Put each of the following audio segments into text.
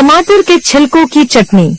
टमाटर के छिलकों की चटनी।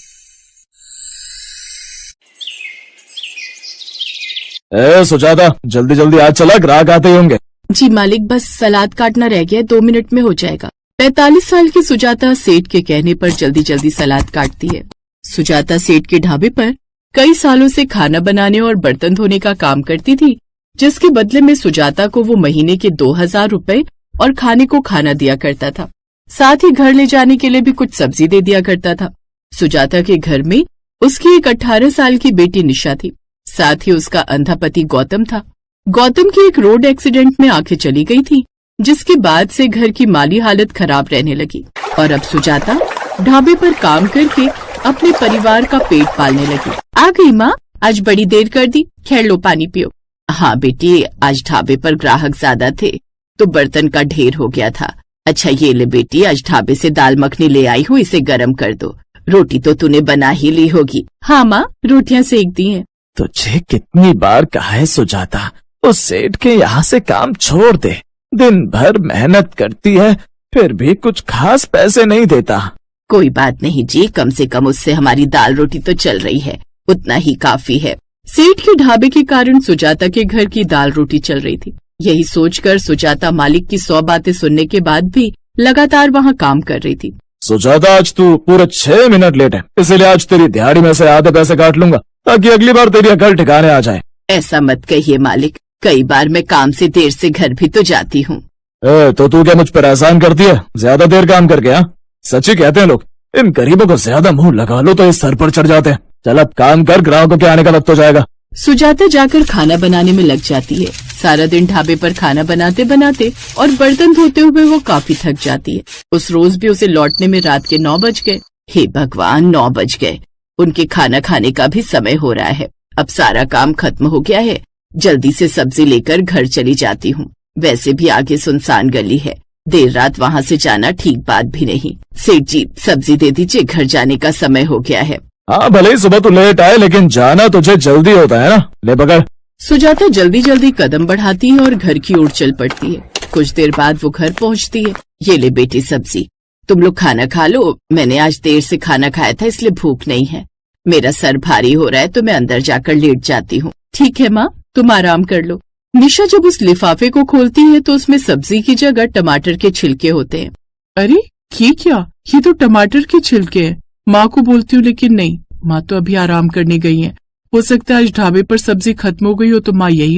सुजाता, जल्दी जल्दी आज चला, ग्राहक आते ही होंगे। जी मालिक, बस सलाद काटना रह गया, 2 मिनट में हो जाएगा। 45 साल की सुजाता सेठ के कहने पर जल्दी जल्दी सलाद काटती है। सुजाता सेठ के ढाबे पर कई सालों से खाना बनाने और बर्तन धोने का काम करती थी, जिसके बदले में सुजाता को वो महीने के 2000 रुपए और खाने को खाना दिया करता था। साथ ही घर ले जाने के लिए भी कुछ सब्जी दे दिया करता था। सुजाता के घर में उसकी एक 18 साल की बेटी निशा थी। साथ ही उसका अंधा पति गौतम था। गौतम की एक रोड एक्सीडेंट में आंखें चली गई थी, जिसके बाद से घर की माली हालत खराब रहने लगी और अब सुजाता ढाबे पर काम करके अपने परिवार का पेट पालने लगी। आ गई माँ, आज बड़ी देर कर दी, खैर लो पानी पियो। हाँ बेटी, आज ढाबे पर ग्राहक ज्यादा थे तो बर्तन का ढेर हो गया था। अच्छा ये ले बेटी, आज ढाबे से दाल मखनी ले आई हूँ, इसे गर्म कर दो। रोटी तो तूने बना ही ली होगी। हाँ माँ, रोटियां सेक दी हैं। तुझे कितनी बार कहा है सुजाता, उस सेठ के यहाँ से काम छोड़ दे। दिन भर मेहनत करती है फिर भी कुछ खास पैसे नहीं देता। कोई बात नहीं जी, कम से कम उससे हमारी दाल रोटी तो चल रही है, उतना ही काफी है। सेठ के ढाबे के कारण सुजाता के घर की दाल रोटी चल रही थी। यही सोचकर सुजाता मालिक की 100 बातें सुनने के बाद भी लगातार वहाँ काम कर रही थी। सुजाता, आज तू पूरे 6 मिनट लेट है, इसलिए आज तेरी दिहाड़ी में से आधे पैसे काट लूंगा ताकि अगली बार तेरी अकल ठिकाने आ जाए। ऐसा मत कहिए मालिक, कई बार मैं काम से देर से घर भी तो जाती हूँ। तो तू क्या मुझ पर एहसान करती है ज्यादा देर काम करके? हाँ, सच ही कहते हैं लोग, इन गरीबों को ज्यादा मुंह लगा लो तो इस सर पर चढ़ जाते हैं। चल अब काम कर, ग्राहकों के आने का वक्त हो जाएगा। सुजाता जाकर खाना बनाने में लग जाती है। सारा दिन ढाबे पर खाना बनाते बनाते और बर्तन धोते हुए वो काफी थक जाती है। उस रोज भी उसे लौटने में रात के 9 बज गए। हे भगवान, 9 बज गए। उनके खाना खाने का भी समय हो रहा है। अब सारा काम खत्म हो गया है, जल्दी से सब्जी लेकर घर चली जाती हूँ। वैसे भी आगे सुनसान गली है, देर रात वहाँ से जाना ठीक बात भी नहीं। सेठ जी, सब्जी दे दीजिए, घर जाने का समय हो गया है। हाँ, भले ही सुबह तू लेट आए लेकिन जाना तुझे जल्दी होता है ना, ले पकड़। सुजाता जल्दी जल्दी कदम बढ़ाती है और घर की ओर चल पड़ती है। कुछ देर बाद वो घर पहुँचती है। ये ले बेटी सब्जी, तुम लोग खाना खा लो। मैंने आज देर से खाना खाया था इसलिए भूख नहीं है। मेरा सर भारी हो रहा है तो मैं अंदर जाकर लेट जाती हूँ। ठीक है माँ, तुम आराम कर लो। निशा जब उस लिफाफे को खोलती है तो उसमें सब्जी की जगह टमाटर के छिलके होते हैं। अरे ये क्या, ये तो टमाटर के छिलके हैं। माँ को बोलती हूँ लेकिन नहीं, माँ तो अभी आराम करने गई है। हो सकता है आज ढाबे पर सब्जी खत्म हो गई हो तो माँ यही